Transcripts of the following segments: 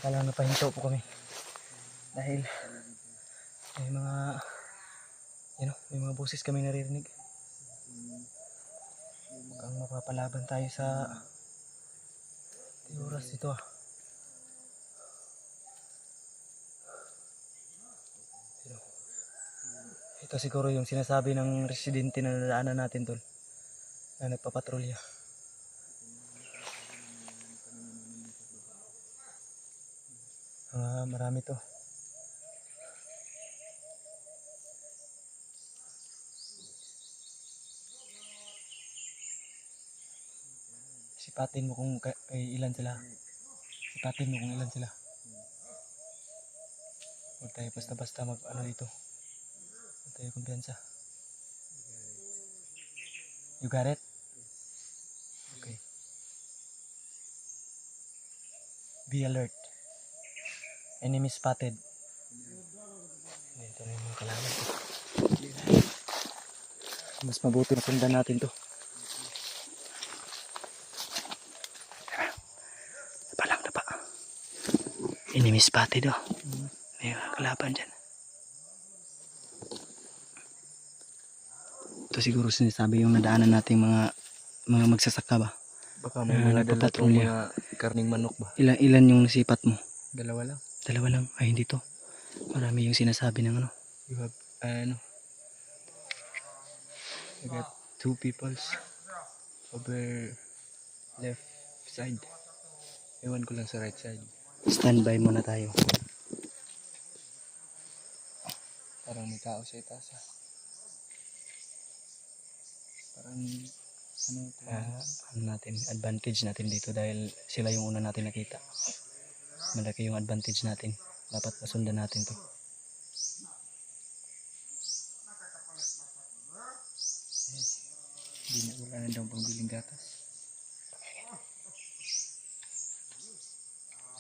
Kala napahinto po kami dahil may mga may mga boses kami naririnig. Mukhang mapapalaban tayo sa oras ito Ito siguro yung sinasabi ng residente na nadaanan natin tol, na nagpapatrolya. Marami to. Sipatin mo kung ilan sila. Sipatin mo kung ilan sila. Huwag tayo basta-basta dito. Huwag tayo kumpiyansa. You got it? Okay. Be alert. Enemy spotted. Ito na yung mga kalaban. Mas mabuti na sundan natin to. Napa. Enemy spotted oh. May kalaban dyan. Ito siguro sinasabi yung nadaanan nating mga magsasaka ba? Baka may mga mga karning manok ba? Ilan yung nasipat mo? Dalawa lang. Dalawa lang? Ay hindi to. Marami yung sinasabi ng ano. You have I got 2 peoples over left side. Ewan ko lang sa right side. Standby muna tayo. Parang may tao sa itaas Parang advantage natin dito dahil sila yung una natin nakita. Malaki yung advantage natin. Dapat masundan natin to. Wala na daw pangbiling gatas.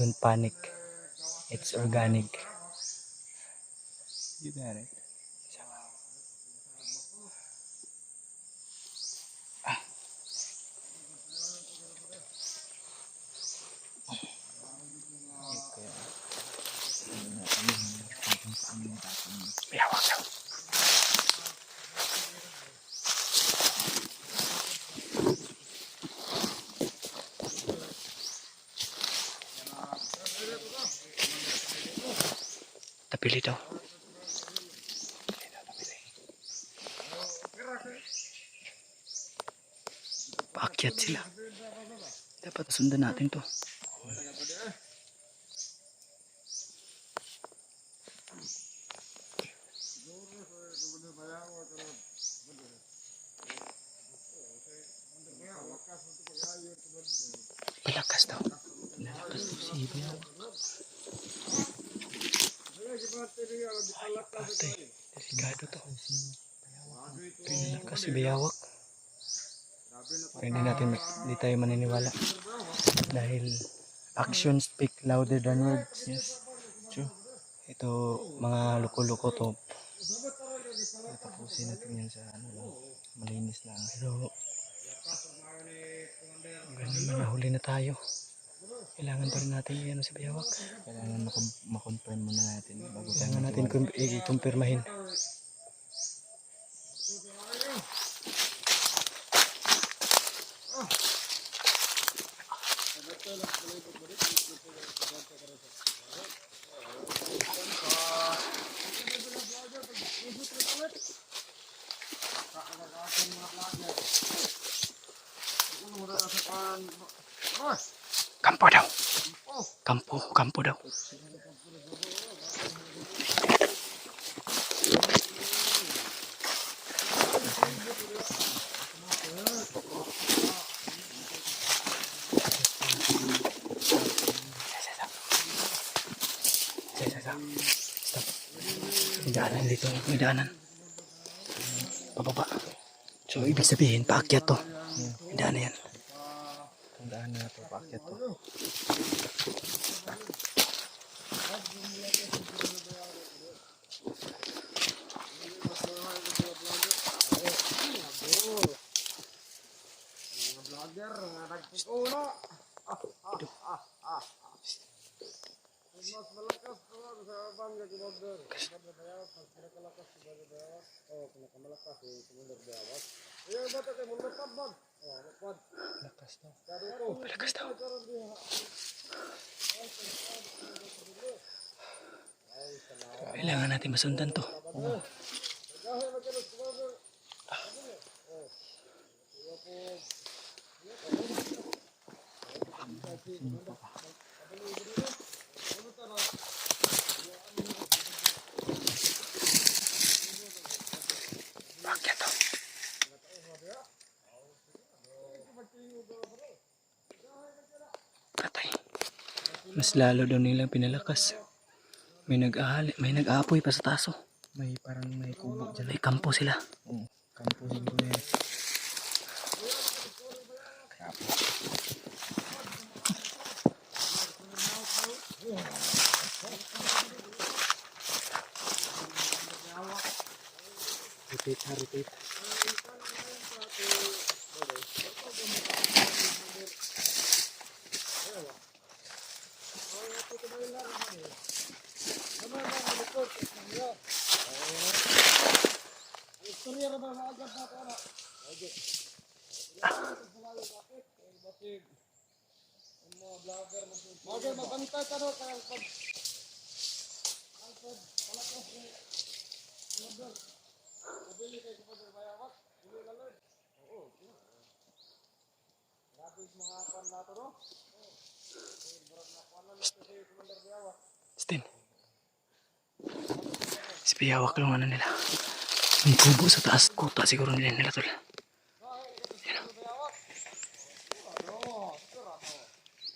Don't panic. It's organic. You got it. Biyawak daw. Tapili daw. Paakyat sila. Dapat sundan natin to. Malakas daw. Malakas daw si Biyawak. Ate, delikado to. Malakas si Biyawak. Kaya hindi tayo maniniwala. Dahil actions speak louder than words. Yes, true. Ito, mga luko-luko to. Tapusin natin yan sa malinis lang. Pero ganun, nahuli na tayo. Kailangan pa rin natin si Biyawak. Kailangan makonfirm muna natin bago Kailangan natin i-kumpirmahin. Kampo daw. Kampo daw. Stop. May daanan dito. May daanan. Pababa. So, ibig sabihin, paakyat to. May daanan yan. Tandaan na ito, paakyat to. Lakas daw. Malakas daw. Kailangan natin masundan to. Bakit to? Patay. Mas lalo daw nilang pinalakas. May nag-aapoy pa sa taso. May parang may kubo dyan. May kampo sila. Oo. Kampo siguro yan. Repeat ha, repeat. Stin. Si Piyawak lang ano nila. May kubo sa taas. Kuta siguro nila tol. Yan o.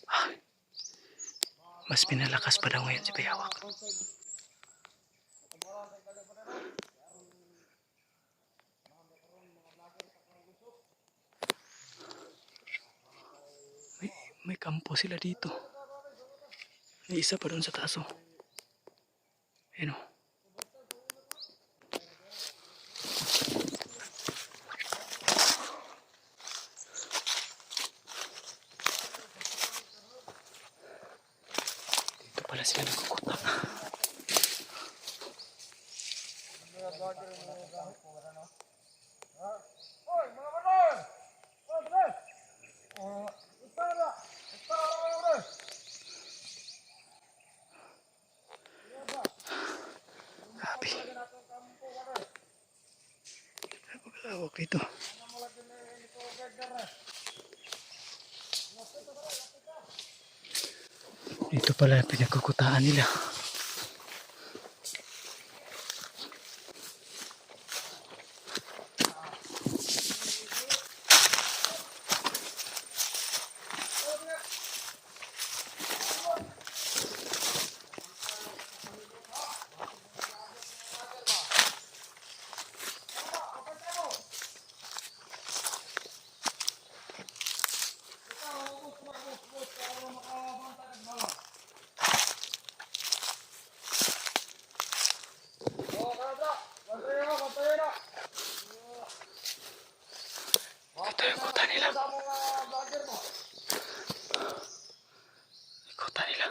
Ah. Mas pinalakas pa daw ngayon si Piyawak. May kampo sila dito. May isa pa doon sa taas. Ayan o. Dito pala sila nagkukuta. Grabe. Napakawak dito. Dito pala pinagkukutaan nila. Ito yung kuta nila. Kuta nila.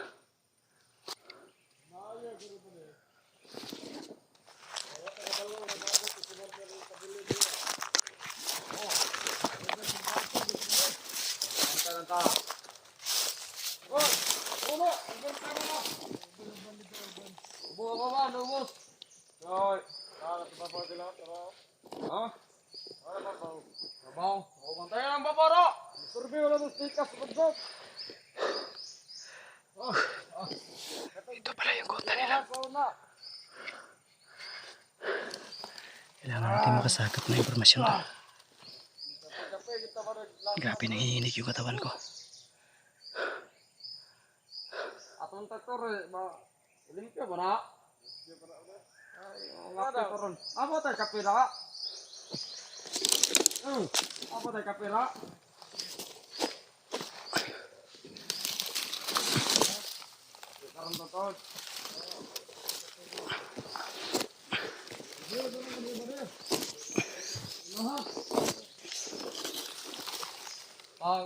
Ito pala yung kuta nila. Kailangan natin makasagap na impormasyon to. Grabe, nangihinig yung katawan ko. Atong taktor ba limpyo ba na? Ay, ngapi karon. Apa tay kapira? Apa tay kapira? Karon taktor.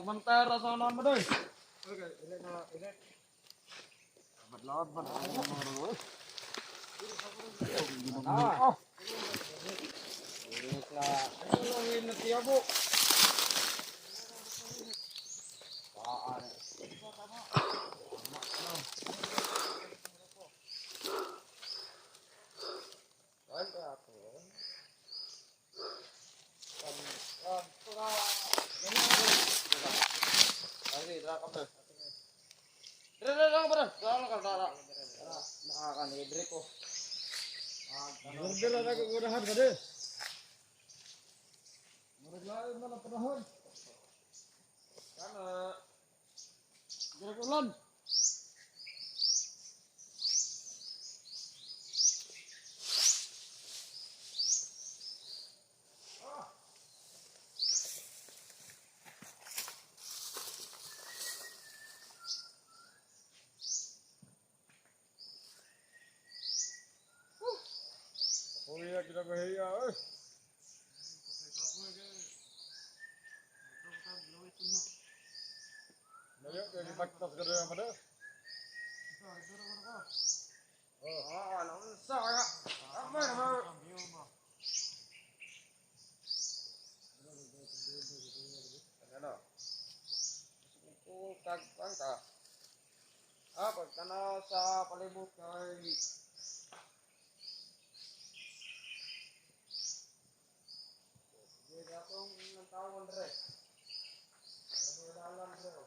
Mantara sa unahan mo doy. Okay, ilan na ilan. Lahat ba? Ah. Ano lang yun na tiyabo? Order na kagurahan ka din. Maraglain na ng panahon. Kana. Giragulan. Kuya, kinakahiya eh. Layo, kaya dibagtas ka rin naman eh. Alam mo sa kaya. Apa naman? Ano? Kung tagpang ka. Pagka na sa palibot kay hindi atong ng tawon dre. Pero dalan dre.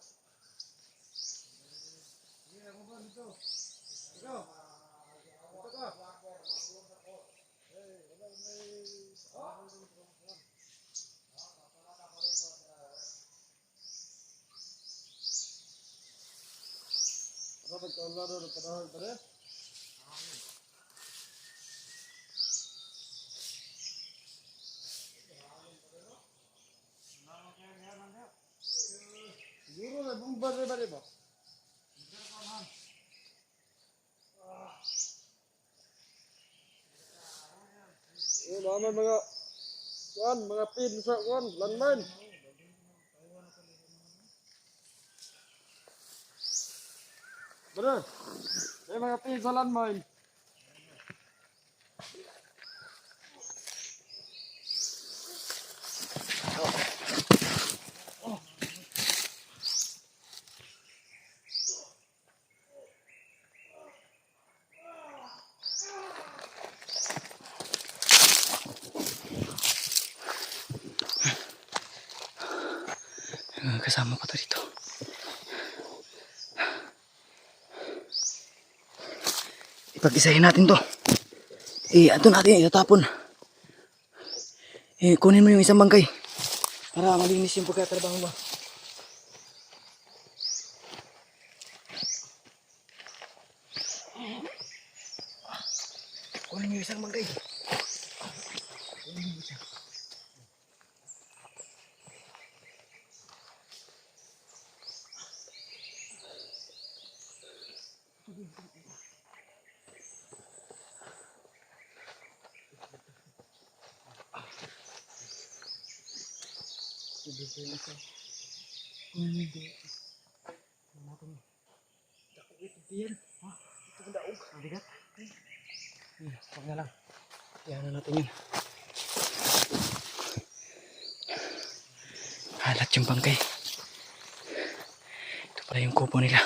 Hindi ako ba dito? Ikaw. Ito ka. Wala may ano pagkaulado ng panahon pa rin? Siguro na bumba rin ba rin ba? Naman mga pin sa landmine. Bener? May mga pin sa landmine. Kasama pa to dito. Ipag-isahin natin to. Ato natin itatapon. Kunin mo yung isang bangkay para malinis yung pagkatrabaho mo. Kunin mo yung isang bangkay. Kunin mo yung isang. Huwag na lang. Iyan na natin yun. Halat yung bangkay. Ito pala yung kubo nila.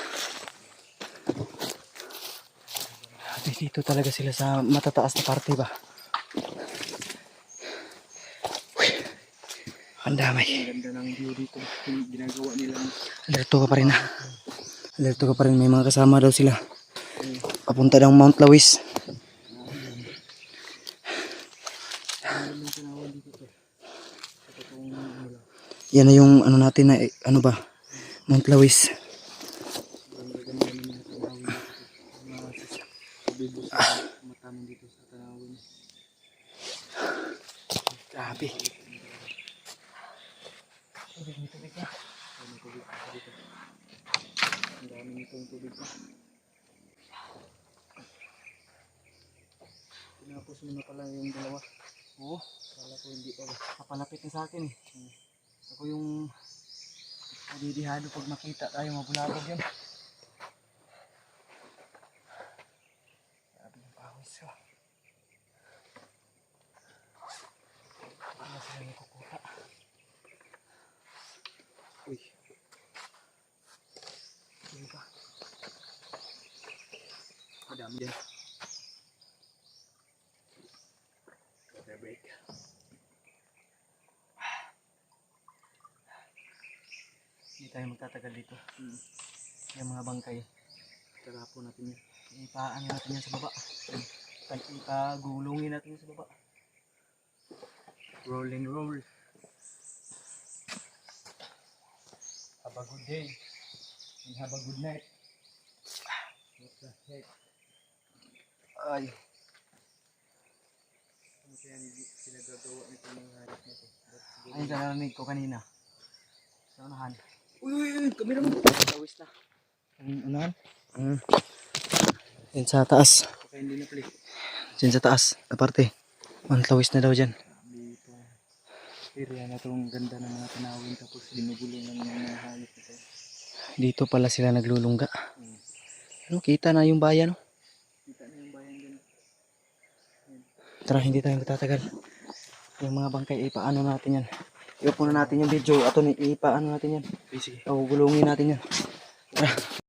Dito talaga sila sa matataas na parte ba? Ang damay. Ang ganda ng view dito. Ginagawa nila. Alerto ka pa rin na. Alerto ka pa rin. May mga kasama daw sila. Papunta ng Mount Lawis. Yan na yung ano natin na ano ba? Mount Lawis. Matamang dito sa Tanawin. Grabe. Ang dami nitong tubig pa. Tinapos mo na pala yung dalawa. Oo. Kala ko hindi pa ba. Papalapit na sa akin eh. Ako yung nadidihado pag makita tayo mabulabog yun. Grabe yung pawis ko. Dami dyan. Water break. Hindi tayo magtatagal dito. Yung mga bangkay. Tarapo natin yun. Ipaano natin yan sa baba. Ipagulungin natin yan sa baba. Roll and roll. Have a good day. And have a good night. What the heck? Ay. Ano kaya sila gagawa nito ng harap nito? Ayun sa narinig ko kanina. Sa unahan. Uy, kamera mo. Tawis na. Unahan? Yan sa taas. Kaya hindi na play. Diyan sa taas. Aparte. Ang tawis na daw dyan. Dito. Area na itong ganda ng mga tanawin tapos ginugulo ng mga hayop ito. Dito pala sila naglulungga. Ano, kita na yung bayan. No? Kita na yung bayan din. Tara, hindi tayo magtatagal. Yung mga bangkay, ipaano natin yan. Ipa na natin yung video. Ato, ipaano natin yan. Sige. O, gulungin natin yan. Tara.